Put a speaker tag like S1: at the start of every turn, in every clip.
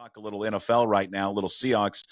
S1: talk a little NFL right now, a little Seahawks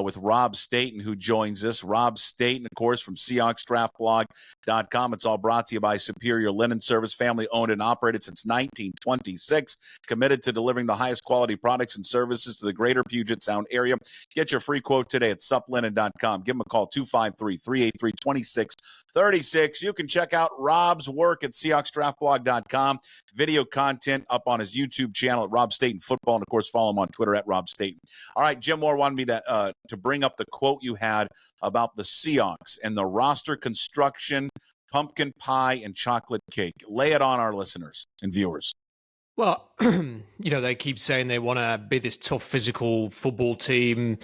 S1: with Rob Staton, who joins us. Rob Staton, of course, from SeahawksDraftBlog.com. It's all brought to you by Superior Linen Service, family owned and operated since 1926, committed to delivering the highest quality products and services to the greater Puget Sound area. Get your free quote today at suplinen.com. Give them a call, 253-383-2636. You can check out Rob's work at SeahawksDraftBlog.com. Video content up on his YouTube channel at Rob Staton Football, and of course follow him on Twitter at Rob Staton. All right, Jim Moore wanted me to bring up the quote you had about the Seahawks and the roster construction, pumpkin pie and chocolate cake. Lay it on our listeners and viewers.
S2: Well, they keep saying they want to be this tough physical football team,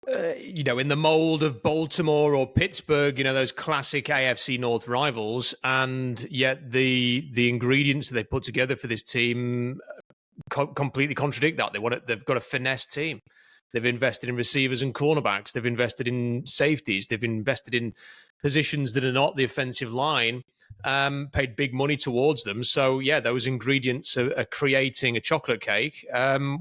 S2: in the mold of Baltimore or Pittsburgh, those classic AFC North rivals. And yet the ingredients that they put together for this team completely contradict that. They've got a finesse team. They've invested in receivers and cornerbacks. They've invested in safeties. They've invested in positions that are not the offensive line, paid big money towards them. So, yeah, those ingredients are creating a chocolate cake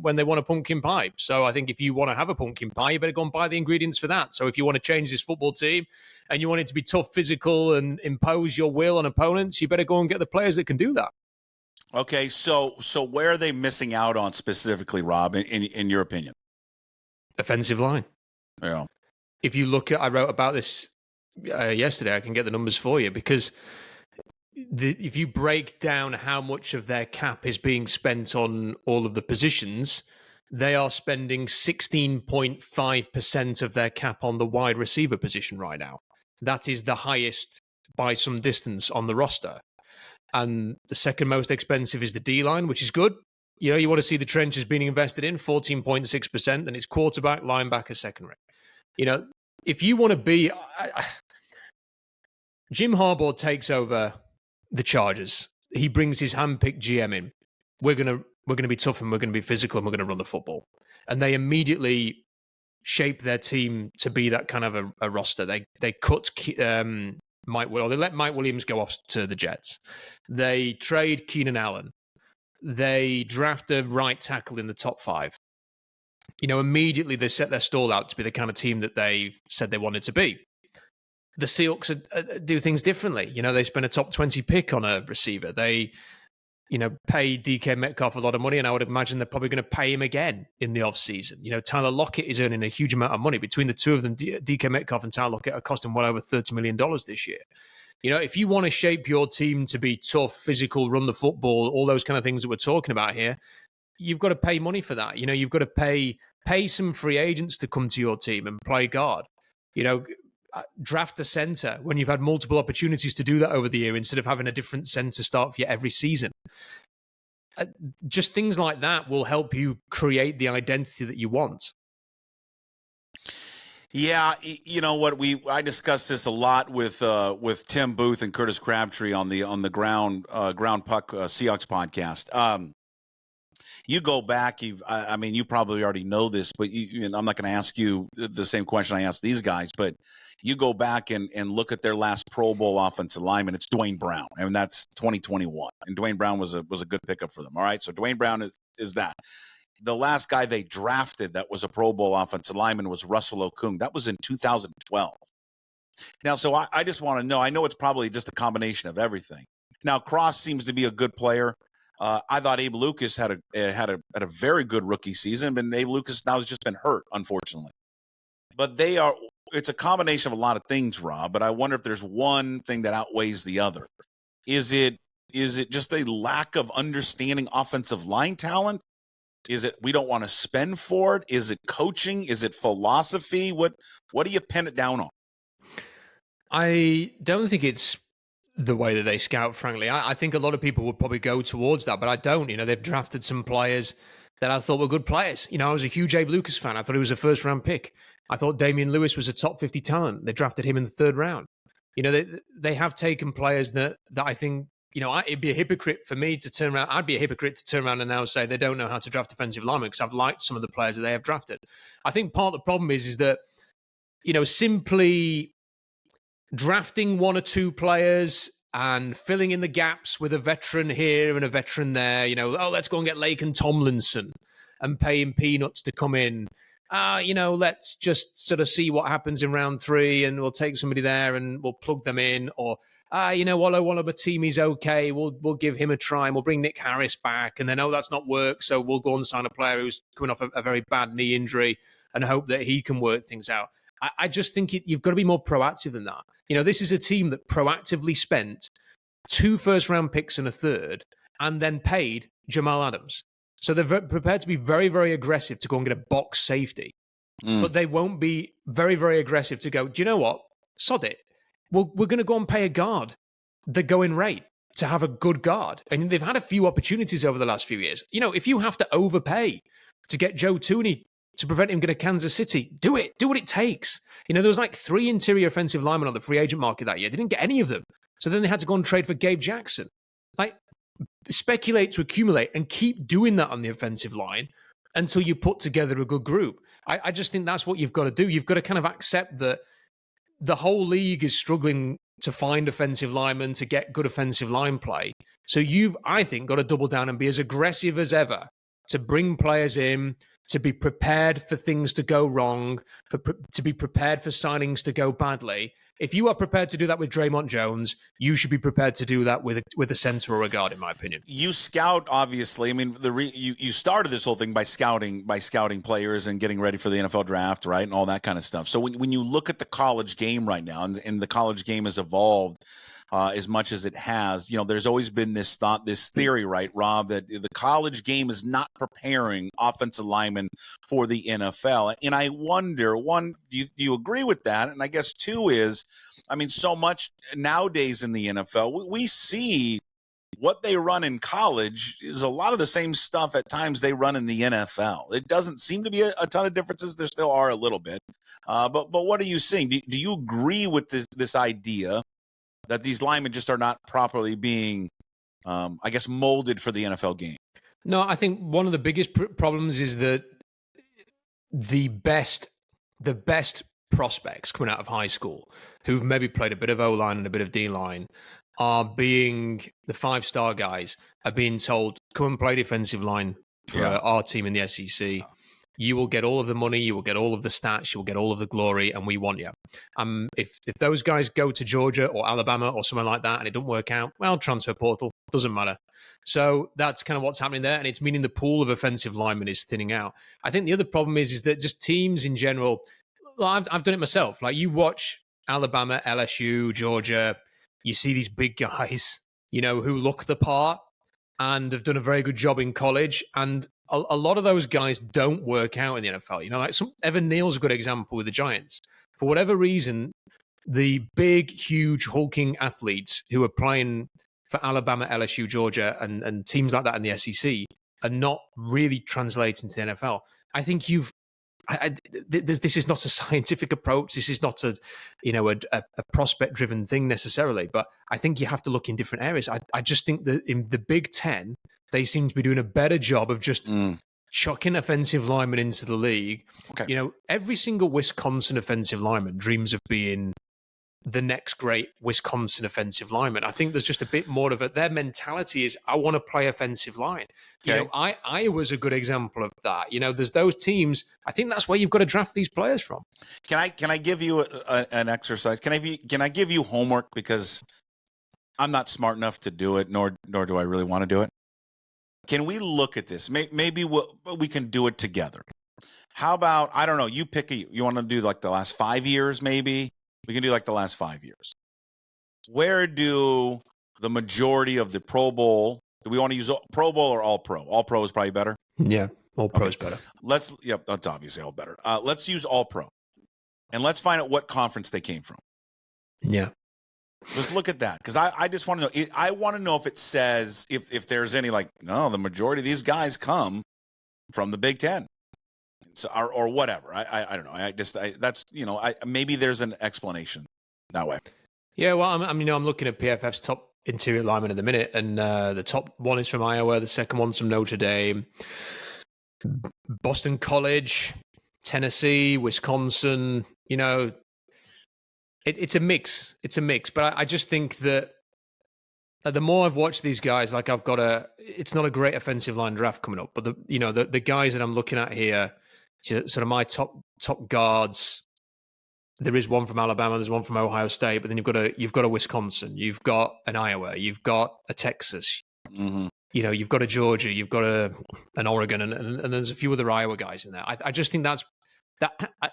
S2: when they want a pumpkin pie. So I think if you want to have a pumpkin pie, you better go and buy the ingredients for that. So if you want to change this football team and you want it to be tough, physical, and impose your will on opponents, you better go and get the players that can do that.
S1: Okay, so where are they missing out on specifically, Rob, in your opinion?
S2: Offensive line.
S1: Yeah.
S2: If you look at, I wrote about this yesterday, I can get the numbers for you, because if you break down how much of their cap is being spent on all of the positions, they are spending 16.5% of their cap on the wide receiver position right now. That is the highest by some distance on the roster. And the second most expensive is the D-line, which is good. You want to see the trenches being invested in, 14.6%, and it's quarterback, linebacker, secondary. If you want to be... Jim Harbaugh takes over the Chargers. He brings his hand-picked GM in. We're gonna be tough, and we're gonna be physical, and we're gonna run the football. And they immediately shape their team to be that kind of a roster. They cut Mike Williams. They let Mike Williams go off to the Jets. They trade Keenan Allen. They draft a right tackle in the top 5. Immediately they set their stall out to be the kind of team that they said they wanted to be. The Seahawks do things differently. They spend a top 20 pick on a receiver. They, pay DK Metcalf a lot of money, and I would imagine they're probably going to pay him again in the offseason. Tyler Lockett is earning a huge amount of money. Between the two of them, DK Metcalf and Tyler Lockett are costing well over $30 million this year. If you want to shape your team to be tough, physical, run the football, all those kind of things that we're talking about here, you've got to pay money for that. You've got to pay some free agents to come to your team and play guard. Draft a center when you've had multiple opportunities to do that over the year instead of having a different center start for you every season. Just things like that will help you create the identity that you want.
S1: Yeah, you know what? I discussed this a lot with Tim Booth and Curtis Crabtree on the Ground Puck Seahawks podcast. You go back. You probably already know this, but I'm not going to ask you the same question I asked these guys. But you go back and look at their last Pro Bowl offensive lineman. It's Dwayne Brown, and that's 2021. And Dwayne Brown was a good pickup for them. All right, so Dwayne Brown is that. The last guy they drafted that was a Pro Bowl offensive lineman was Russell Okung. That was in 2012. Now, so I just want to know. I know it's probably just a combination of everything. Now, Cross seems to be a good player. I thought Abe Lucas had a very good rookie season, but Abe Lucas now has just been hurt, unfortunately. But it's a combination of a lot of things, Rob. But I wonder if there's one thing that outweighs the other. Is it just a lack of understanding offensive line talent? Is it we don't want to spend for it? Is it coaching? Is it philosophy? What do you pin it down on?
S2: I don't think it's the way that they scout, frankly. I think a lot of people would probably go towards that, but I don't. They've drafted some players that I thought were good players. I was a huge Abe Lucas fan. I thought he was a first-round pick. I thought Damian Lewis was a top 50 talent. They drafted him in the 3rd round. They have taken players that I think, it'd be a hypocrite for me to turn around. I'd be a hypocrite to turn around and now say they don't know how to draft defensive linemen, because I've liked some of the players that they have drafted. I think part of the problem is that, simply drafting one or two players and filling in the gaps with a veteran here and a veteran there, let's go and get Laken Tomlinson. and paying peanuts to come in. Let's just sort of see what happens in round 3 and we'll take somebody there and we'll plug them in. Or, Oluwatimi's okay. We'll give him a try and we'll bring Nick Harris back. And then, that's not work. So we'll go and sign a player who's coming off a very bad knee injury and hope that he can work things out. I just think you've got to be more proactive than that. This is a team that proactively spent 2 first-round picks and a third and then paid Jamal Adams. So they're prepared to be very, very aggressive to go and get a box safety. But they won't be very, very aggressive to go, do you know what? Sod it. We're going to go and pay a guard the going rate to have a good guard. And they've had a few opportunities over the last few years. If you have to overpay to get Joe Tooney to prevent him going to Kansas City, do it. Do what it takes. There was like 3 interior offensive linemen on the free agent market that year. They didn't get any of them. So then they had to go and trade for Gabe Jackson. Speculate to accumulate and keep doing that on the offensive line until you put together a good group. I just think that's what you've got to do. You've got to kind of accept that the whole league is struggling to find offensive linemen, to get good offensive line play. So I think, got to double down and be as aggressive as ever to bring players in, to be prepared for things to go wrong, to be prepared for signings to go badly. If you are prepared to do that with Draymond Jones, you should be prepared to do that with a center or a guard, in my opinion.
S1: You scout, obviously. I mean, you started this whole thing by scouting players and getting ready for the NFL draft, right, and all that kind of stuff. So when you look at the college game right now, and the college game has evolved as much as it has, there's always been this theory, right, Rob, that the college game is not preparing offensive linemen for the NFL. And I wonder, one, do you agree with that? And I guess 2 is, so much nowadays in the NFL, we see what they run in college is a lot of the same stuff at times they run in the NFL. It doesn't seem to be a ton of differences. There still are a little bit. But what are you seeing? Do you agree with this idea that these linemen just are not properly being, molded for the NFL game?
S2: No, I think one of the biggest problems is that the best prospects coming out of high school who've maybe played a bit of O-line and a bit of D-line are being, the 5-star guys are being told, come and play defensive line for our team in the SEC. You will get all of the money, you will get all of the stats, you will get all of the glory, and we want you. If those guys go to Georgia or Alabama or somewhere like that and it doesn't work out, well, transfer portal, doesn't matter. So that's kind of what's happening there, and it's meaning the pool of offensive linemen is thinning out. I think the other problem is that just teams in general, I've done it myself. Like, you watch Alabama, LSU, Georgia, you see these big guys, who look the part and have done a very good job in college, and a lot of those guys don't work out in the NFL. Evan Neal's a good example with the Giants. For whatever reason, the big, huge, hulking athletes who are playing for Alabama, LSU, Georgia, and teams like that in the SEC are not really translating to the NFL. I think this is not a scientific approach. This is not a prospect-driven thing necessarily. But I think you have to look in different areas. I just think that in the Big Ten, they seem to be doing a better job of just chucking offensive linemen into the league. Okay. Every single Wisconsin offensive lineman dreams of being the next great Wisconsin offensive lineman. I think there's just a bit more of it. Their mentality is, I want to play offensive line. Okay. Iowa's a good example of that. There's those teams. I think that's where you've got to draft these players from.
S1: Can I give you an exercise? Can I give you homework, because I'm not smart enough to do it, nor do I really want to do it. Can we look at this? Maybe we can do it together. How about, I don't know, you pick you want to do like the last 5 years, maybe? We can do like the last 5 years. Where do the majority of the Pro Bowl, do we want to use Pro Bowl or All Pro? All Pro is probably better.
S2: Yeah, All Pro is better.
S1: That's obviously all better. Let's use All Pro, and let's find out what conference they came from.
S2: Yeah.
S1: Let's look at that, because I just want to know. I want to know if it says, if there's any, like, no, the majority of these guys come from the Big Ten. So, or whatever. I don't know. Maybe there's an explanation that way.
S2: Yeah, well, I'm looking at PFF's top interior linemen at the minute, and the top one is from Iowa, the second one's from Notre Dame, Boston College, Tennessee, Wisconsin. It's a mix. It's a mix, but I just think that the more I've watched these guys, like it's not a great offensive line draft coming up, but the guys that I'm looking at here, sort of my top guards. There is one from Alabama, there's one from Ohio State, but then you've got a Wisconsin, you've got an Iowa, you've got a Texas, you've got a Georgia, you've got an Oregon, and there's a few other Iowa guys in there. I just think that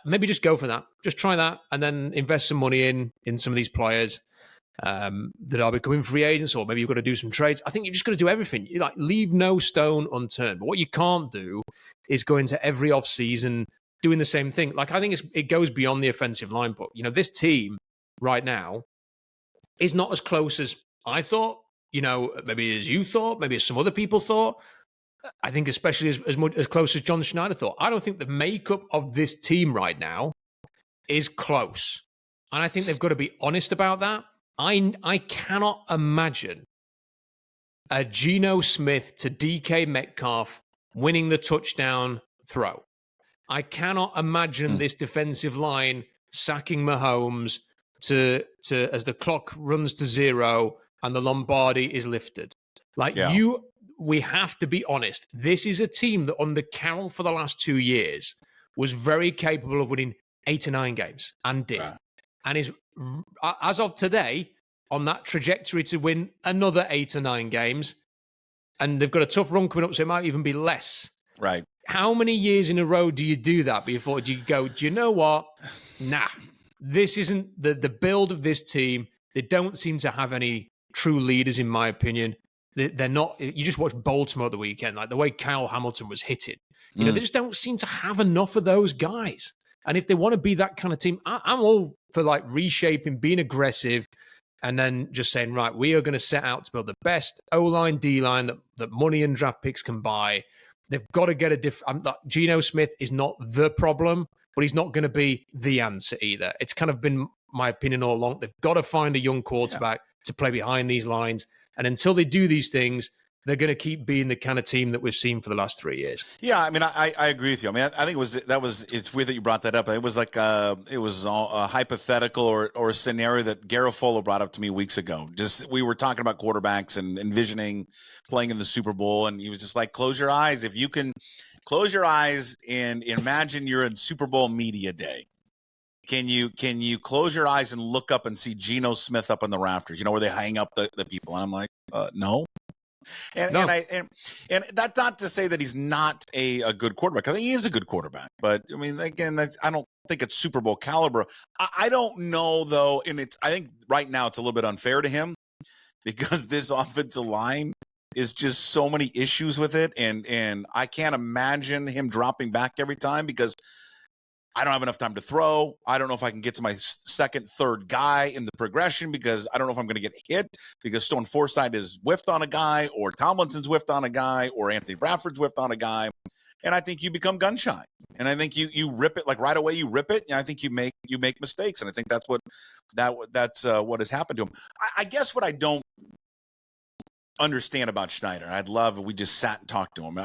S2: maybe just go for that, just try that, and then invest some money in some of these players that are becoming free agents, or maybe you've got to do some trades. I think you've just got to do everything. You leave no stone unturned. But what you can't do is go into every offseason doing the same thing. Like, I think it goes beyond the offensive line. But, this team right now is not as close as I thought, maybe as you thought, maybe as some other people thought. I think especially as close as John Schneider thought. I don't think the makeup of this team right now is close. And I think they've got to be honest about that. I cannot imagine a Geno Smith to DK Metcalf winning the touchdown throw. I cannot imagine this defensive line sacking Mahomes to as the clock runs to 0 and the Lombardi is lifted. We have to be honest. This is a team that under Carroll for the last 2 years was very capable of winning 8 or 9 games and did. Right. And is, as of today, on that trajectory to win another 8 or 9 games. And they've got a tough run coming up, so it might even be less.
S1: Right.
S2: How many years in a row do you do that before you go, do you know what? Nah, this isn't the build of this team. They don't seem to have any true leaders, in my opinion. They're not. You just watch Baltimore the weekend, like the way Kyle Hamilton was hitting. They just don't seem to have enough of those guys. And if they want to be that kind of team, I'm all for reshaping, being aggressive, and then just saying, right, we are going to set out to build the best O-line, D-line that money and draft picks can buy. They've got to get a different. Geno Smith is not the problem, but he's not going to be the answer either. It's kind of been my opinion all along. They've got to find a young quarterback to play behind these lines. And until they do these things, they're going to keep being the kind of team that we've seen for the last 3 years.
S1: Yeah, I mean, I agree with you. I mean, I think it's weird that you brought that up. It was it was a hypothetical or a scenario that Garofolo brought up to me weeks ago. Just we were talking about quarterbacks and envisioning playing in the Super Bowl, and he was just like, close your eyes. If you can close your eyes and imagine you're in Super Bowl media day. Can you close your eyes and look up and see Geno Smith up on the rafters? Where they hang up the people. And I'm like, no. And that's not to say that he's not a good quarterback. I think he is a good quarterback. But I mean, again, I don't think it's Super Bowl caliber. I don't know though, and I think right now it's a little bit unfair to him because this offensive line is just so many issues with it, and I can't imagine him dropping back every time because I don't have enough time to throw. I don't know if I can get to my second, third guy in the progression because I don't know if I'm going to get hit because Stone Forsythe is whiffed on a guy or Tomlinson's whiffed on a guy or Anthony Bradford's whiffed on a guy. And I think you become gun shy. And I think you rip it right away. You rip it. And I think you make mistakes. And I think that's what has happened to him. I guess what I don't understand about Schneider, I'd love if we just sat and talked to him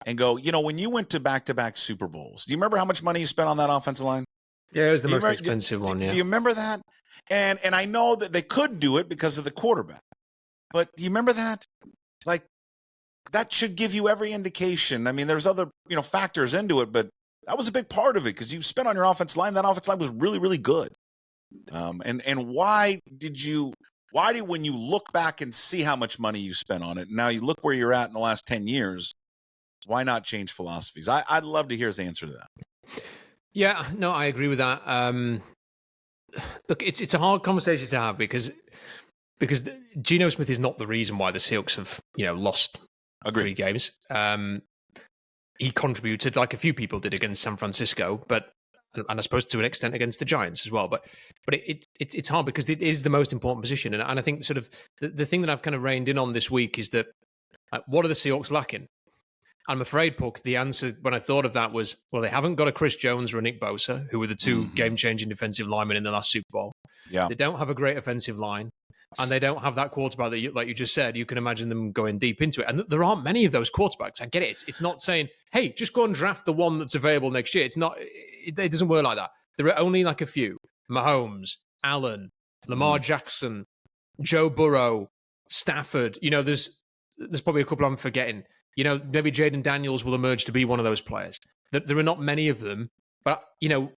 S1: and go, when you went to back-to-back Super Bowls, do you remember how much money you spent on that offensive line?
S2: Yeah, it was the most expensive one, yeah.
S1: Do you remember that? And I know that they could do it because of the quarterback. But do you remember that? That should give you every indication. I mean, there's other, factors into it, but that was a big part of it because you spent on your offensive line. That offensive line was really, really good. And why when you look back and see how much money you spent on it, now you look where you're at in the last 10 years, why not change philosophies? I'd love to hear his answer to that.
S2: Yeah, no, I agree with that. Look, it's a hard conversation to have because Geno Smith is not the reason why the Seahawks have lost 3 games. He contributed like a few people did against San Francisco, and I suppose to an extent against the Giants as well. But it's hard because it is the most important position, and I think sort of the thing that I've kind of reined in on this week is that what are the Seahawks lacking? I'm afraid, Puck, the answer when I thought of that was, well, they haven't got a Chris Jones or a Nick Bosa, who were the 2 game-changing defensive linemen in the last Super Bowl.
S1: Yeah.
S2: They don't have a great offensive line, and they don't have that quarterback that, like you just said, you can imagine them going deep into it. And there aren't many of those quarterbacks. I get it. It's not saying, hey, just go and draft the one that's available next year. It's not. It doesn't work like that. There are only like a few. Mahomes, Allen, Lamar Jackson, Joe Burrow, Stafford. There's probably a couple I'm forgetting. Maybe Jaden Daniels will emerge to be one of those players. There are not many of them, but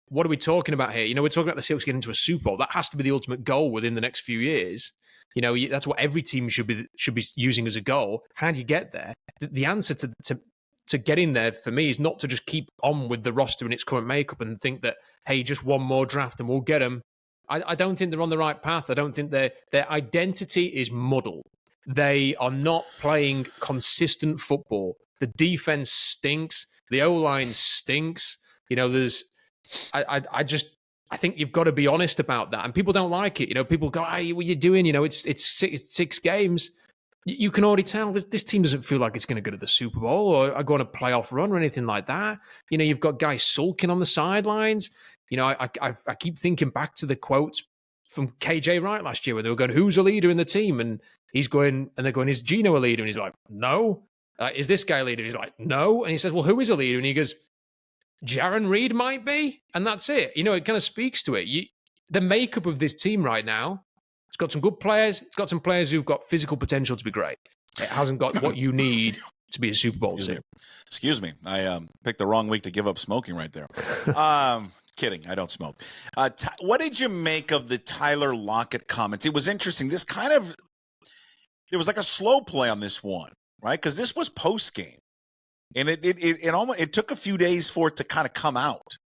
S2: what are we talking about here? We're talking about the Seahawks getting into a Super Bowl. That has to be the ultimate goal within the next few years. That's what every team should be using as a goal. How do you get there? The answer to getting there for me is not to just keep on with the roster in its current makeup and think that, hey, just one more draft and we'll get them. I don't think they're on the right path. I don't think their identity is muddled. They are not playing consistent football. The defense stinks. The O-line stinks. I think you've got to be honest about that. And people don't like it. People go, hey, what are you doing? It's 6 games. You can already tell this team doesn't feel like it's going to go to the Super Bowl or go on a playoff run or anything like that. You've got guys sulking on the sidelines. I keep thinking back to the quotes from KJ Wright last year where they were going, who's a leader in the team? And he's going, and they're going, is Geno a leader? And he's like, no. Is this guy a leader? He's like, no. And he says, well, who is a leader? And he goes, Jaron Reed might be. And that's it. It kind of speaks to it. The makeup of this team right now, it's got some good players. It's got some players who've got physical potential to be great. It hasn't got what you need to be a Super Bowl team.
S1: Excuse me. I picked the wrong week to give up smoking right there. Kidding. I don't smoke. What did you make of the Tyler Lockett comments? It was interesting. It was like a slow play on this one, right? Because this was post game, and it took a few days for it to kind of come out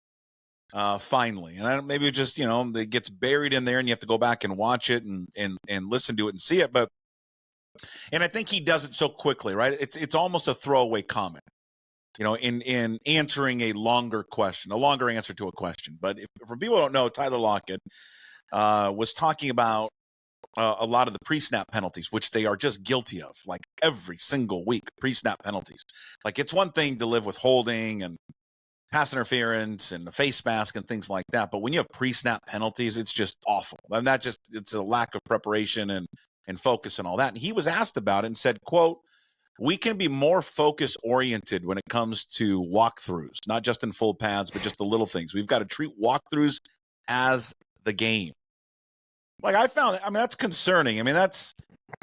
S1: finally. And maybe it just it gets buried in there, and you have to go back and watch it and listen to it and see it. And I think he does it so quickly, right? It's almost a throwaway comment. In answering a longer answer to a question. But for people who don't know, Tyler Lockett was talking about a lot of the pre-snap penalties, which they are just guilty of, like every single week, pre-snap penalties. Like it's one thing to live with holding and pass interference and a face mask and things like that. But when you have pre-snap penalties, it's just awful. And it's a lack of preparation and focus and all that. And he was asked about it and said, quote, we can be more focus-oriented when it comes to walkthroughs, not just in full pads, but just the little things. We've got to treat walkthroughs as the game. Like that's concerning.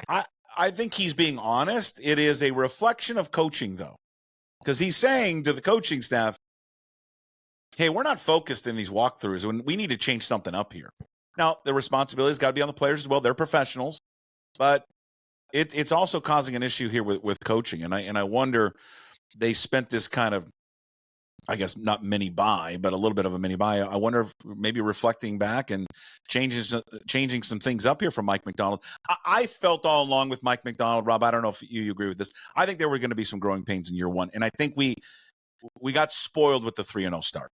S1: I think he's being honest. It is a reflection of coaching, though, because he's saying to the coaching staff, hey, we're not focused in these walkthroughs, and we need to change something up here. Now, the responsibility's got to be on the players as well. They're professionals, but it's also causing an issue here with coaching, and I wonder they spent this kind of, I guess not mini buy, but a little bit of a mini buy. I wonder if maybe reflecting back and changing some things up here from Mike Macdonald. I felt all along with Mike Macdonald, Rob. I don't know if you agree with this. I think there were going to be some growing pains in year one, and I think we got spoiled with the 3-0 start.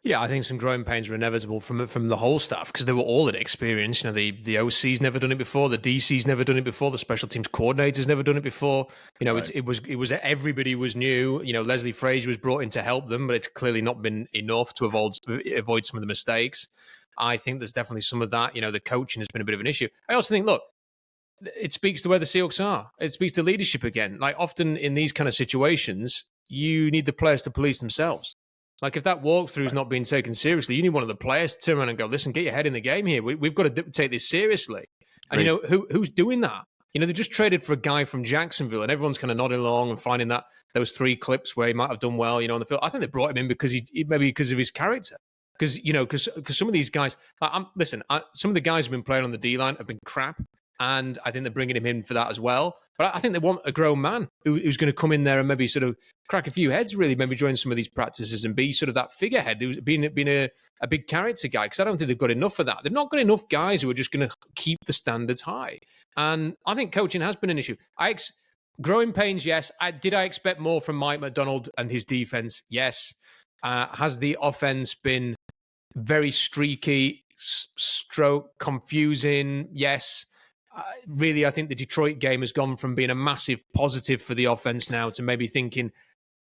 S2: Yeah, I think some growing pains were inevitable from the whole staff because they were all inexperienced. The OC's never done it before, the DC's never done it before, the special teams coordinator's never done it before. Right. It was everybody was new. Leslie Frazier was brought in to help them, but it's clearly not been enough to avoid some of the mistakes. I think there's definitely some of that. The coaching has been a bit of an issue. I also think, look, it speaks to where the Seahawks are. It speaks to leadership again. Like often in these kind of situations, you need the players to police themselves. Like if that walkthrough is not being taken seriously, you need one of the players to turn around and go, listen, get your head in the game here. We've got to take this seriously. And who's doing that? They just traded for a guy from Jacksonville and everyone's kind of nodding along and finding those 3 clips where he might have done well, on the field. I think they brought him in because maybe because of his character. Because some of these guys, some of the guys who've been playing on the D-line have been crap. And I think they're bringing him in for that as well. But I think they want a grown man who's going to come in there and maybe sort of crack a few heads, really, maybe join some of these practices and be sort of that figurehead who's been a big character guy. Because I don't think they've got enough of that. They've not got enough guys who are just going to keep the standards high. And I think coaching has been an issue. Growing pains, yes. Did I expect more from Mike Macdonald and his defense? Yes. Has the offense been very streaky, stroke confusing? Yes. Really, I think the Detroit game has gone from being a massive positive for the offense now to maybe thinking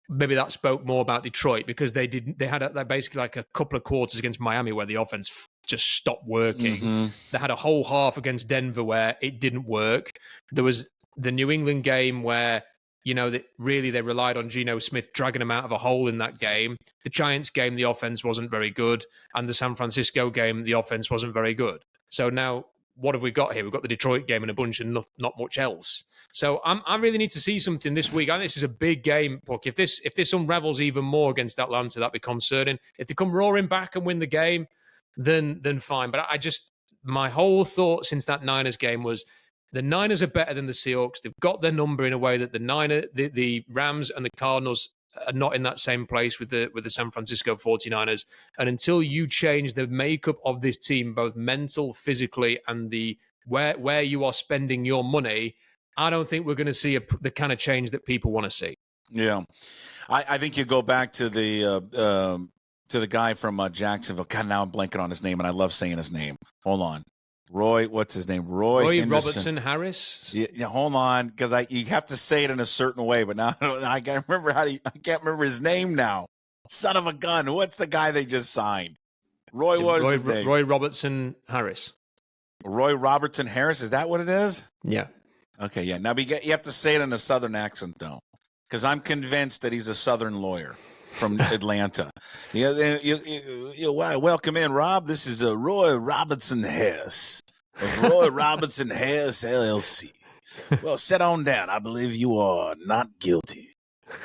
S2: maybe that spoke more about Detroit because they had basically like a couple of quarters against Miami where the offense just stopped working. Mm-hmm. They had a whole half against Denver where it didn't work. There was the New England game where they relied on Geno Smith dragging them out of a hole in that game. The Giants game, the offense wasn't very good, and the San Francisco game, the offense wasn't very good. So now what have we got here? We've got the Detroit game and a bunch of not much else. So I really need to see something this week. I think this is a big game, Puck. If this unravels even more against Atlanta, that'd be concerning. If they come roaring back and win the game, then fine. But my whole thought since that Niners game was the Niners are better than the Seahawks. They've got their number in a way that the Rams and the Cardinals are not in that same place with the San Francisco 49ers. And until you change the makeup of this team, both mental, physically, and the where you are spending your money, I don't think we're going to see the kind of change that people want to see.
S1: Yeah. I think you go back to the guy from Jacksonville. God, now I'm blanking on his name, and I love saying his name. Hold on. Roy, what's his name? Roy
S2: Robertson Harris.
S1: Yeah, hold on, because you have to say it in a certain way. But now I can't remember I can't remember his name now. Son of a gun! What's the guy they just signed? Roy
S2: Robertson Harris.
S1: Roy Robertson Harris. Is that what it is?
S2: Yeah.
S1: Okay. Yeah. Now you have to say it in a Southern accent though, because I'm convinced that he's a Southern lawyer from Atlanta. Welcome in, Rob. This is Roy Robertson Harris of Roy Robertson Harris LLC. Well, sit on down. I believe you are not guilty.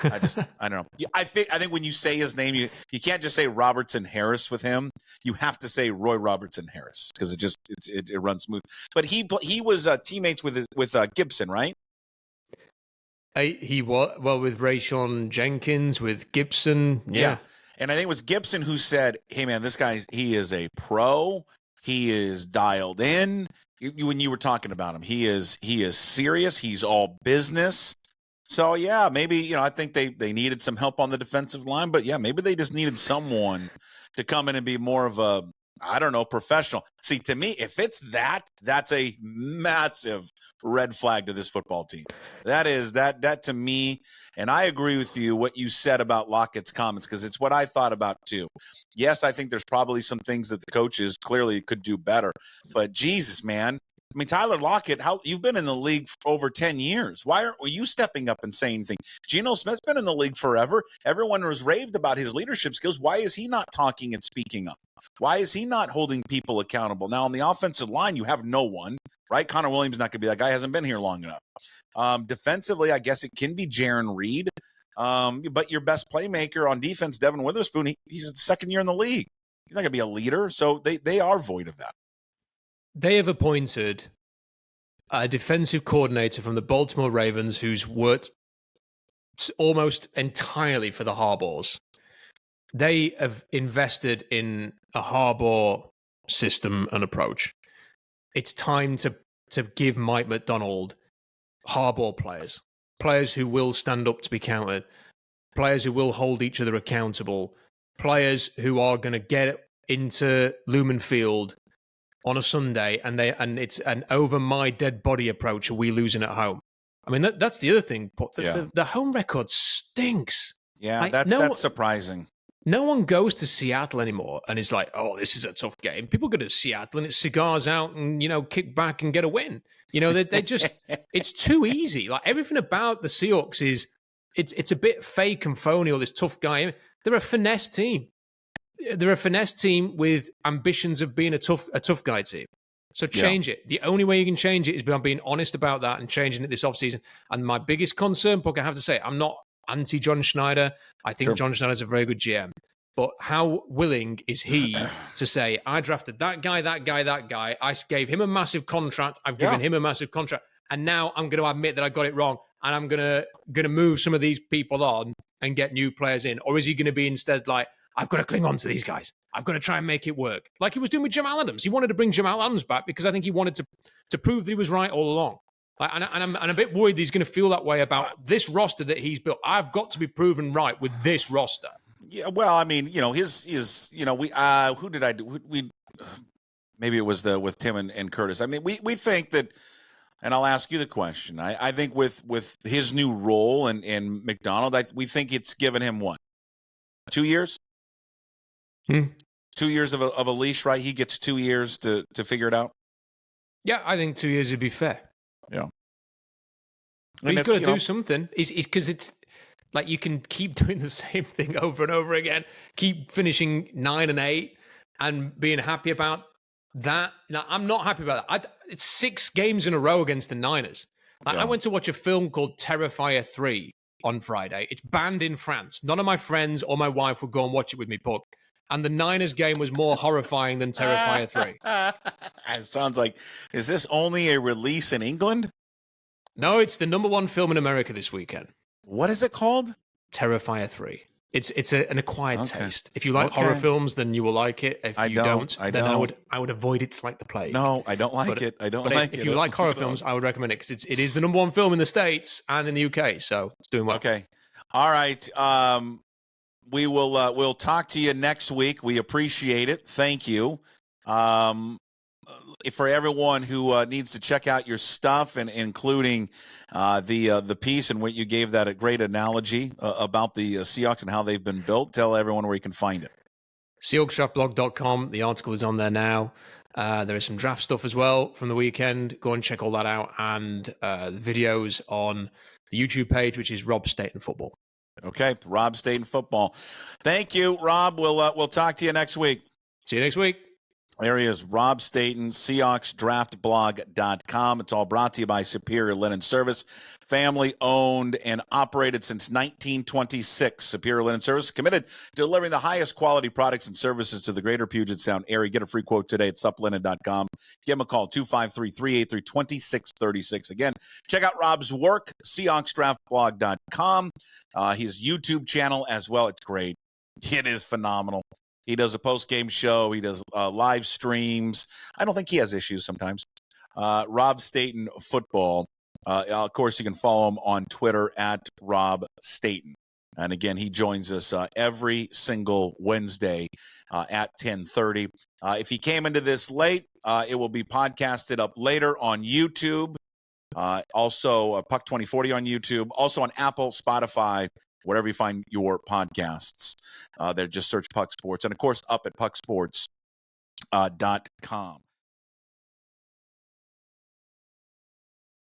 S1: I don't know. I think when you say his name, you can't just say Robertson Harris with him. You have to say Roy Robertson Harris because it runs smooth. But he was teammates with Gibson, right?
S2: He was, well, with Rayshon Jenkins, with Gibson. Yeah.
S1: And I think it was Gibson who said, hey, man, this guy, he is a pro. He is dialed in. When you were talking about him, he is serious. He's all business. So, yeah, maybe, I think they needed some help on the defensive line. But, yeah, maybe they just needed someone to come in and be more of a, I don't know, professional. See, to me, if it's that's a massive red flag to this football team. That to me, and I agree with you, what you said about Lockett's comments, because it's what I thought about too. Yes, I think there's probably some things that the coaches clearly could do better, but Jesus, man. I mean, Tyler Lockett, you've been in the league for over 10 years. Why aren't you stepping up and saying anything? Geno Smith's been in the league forever. Everyone was raved about his leadership skills. Why is he not talking and speaking up? Why is he not holding people accountable? Now, on the offensive line, you have no one, right? Connor Williams not going to be that guy. Hasn't been here long enough. Defensively, I guess it can be Jaron Reed. But your best playmaker on defense, Devin Witherspoon, he's the second year in the league. He's not going to be a leader. So they are void of that.
S2: They have appointed a defensive coordinator from the Baltimore Ravens who's worked almost entirely for the Harbaughs. They have invested in a Harbaugh system and approach. It's time to give Mike Macdonald Harbaugh players who will stand up to be counted, players who will hold each other accountable, players who are going to get into Lumen Field on a Sunday and it's an over my dead body approach. Are we losing at home? I mean, that's the other thing. The home record stinks.
S1: Yeah, that's surprising.
S2: No one goes to Seattle anymore and is like, oh, this is a tough game. People go to Seattle and it's cigars out and, kick back and get a win. They just, it's too easy. Like everything about the Seahawks is, it's a bit fake and phony, or this tough guy. They're a finesse team. They're a finesse team with ambitions of being a tough guy team. So change it. The only way you can change it is by being honest about that and changing it this offseason. And my biggest concern, Puck, I have to say, I'm not anti-John Schneider. I think John Schneider's a very good GM. But how willing is he to say, I drafted that guy. I gave him a massive contract. I've given him a massive contract. And now I'm going to admit that I got it wrong. And I'm going to move some of these people on and get new players in. Or is he going to be instead like, I've got to cling on to these guys. I've got to try and make it work. Like he was doing with Jamal Adams. He wanted to bring Jamal Adams back because I think he wanted to prove that he was right all along. And I'm a bit worried that he's going to feel that way about this roster that he's built. I've got to be proven right with this roster.
S1: Yeah, well, I mean, his we who did I do? We maybe it was with Tim and Curtis. I mean, we think that, and I'll ask you the question. I think with his new role and Macdonald, we think it's given him what, 2 years? 2 years of a leash, right? He gets 2 years to figure it out.
S2: Yeah, I think 2 years would be fair.
S1: Yeah,
S2: but he's got to do something. Because it's like you can keep doing the same thing over and over again, keep finishing 9-8 and being happy about Now, I'm not happy about that. It's 6 games in a row against the Niners. I went to watch a film called Terrifier 3 on Friday. It's banned in France. None of my friends or my wife would go and watch it with me, Puck. And the Niners game was more horrifying than Terrifier 3.
S1: It sounds like, is this only a release in England?
S2: No, it's the #1 film in America this weekend.
S1: What is it called?
S2: Terrifier 3. It's an acquired taste. If you like horror films, then you will like it. If you don't, then I would avoid it like the plague.
S1: No, I don't like it. I don't like it.
S2: If you like horror films, I would recommend it because it is the #1 film in the States and in the UK, so it's doing well.
S1: Okay. All right. We will we'll talk to you next week. We appreciate it. Thank you. For everyone who needs to check out your stuff, and including the piece and what you gave that a great analogy about the Seahawks and how they've been built, tell everyone where you can find it.
S2: Seahawksdraftblog.com. The article is on there now. There is some draft stuff as well from the weekend. Go and check all that out, and the videos on the YouTube page, which is Rob Staton Football.
S1: Okay, Rob Staton Football. Thank you, Rob. We'll talk to you next week.
S2: See you next week.
S1: There he is, Rob Staton, SeahawksDraftBlog.com. It's all brought to you by Superior Linen Service, family owned and operated since 1926. Superior Linen Service committed to delivering the highest quality products and services to the greater Puget Sound area. Get a free quote today at suplinen.com. Give him a call, 253-383-2636. Again, check out Rob's work, SeahawksDraftBlog.com. His YouTube channel as well. It's great. It is phenomenal. He does a post-game show. He does live streams. I don't think he has issues sometimes. Rob Staton Football. Of course, you can follow him on Twitter at Rob Staton. And again, he joins us every single Wednesday at 10:30. If he came into this late, it will be podcasted up later on YouTube. Also, Puck 2040 on YouTube. Also on Apple, Spotify, wherever you find your podcasts. There, just search Puck Sports. And, of course, up at pucksports.com.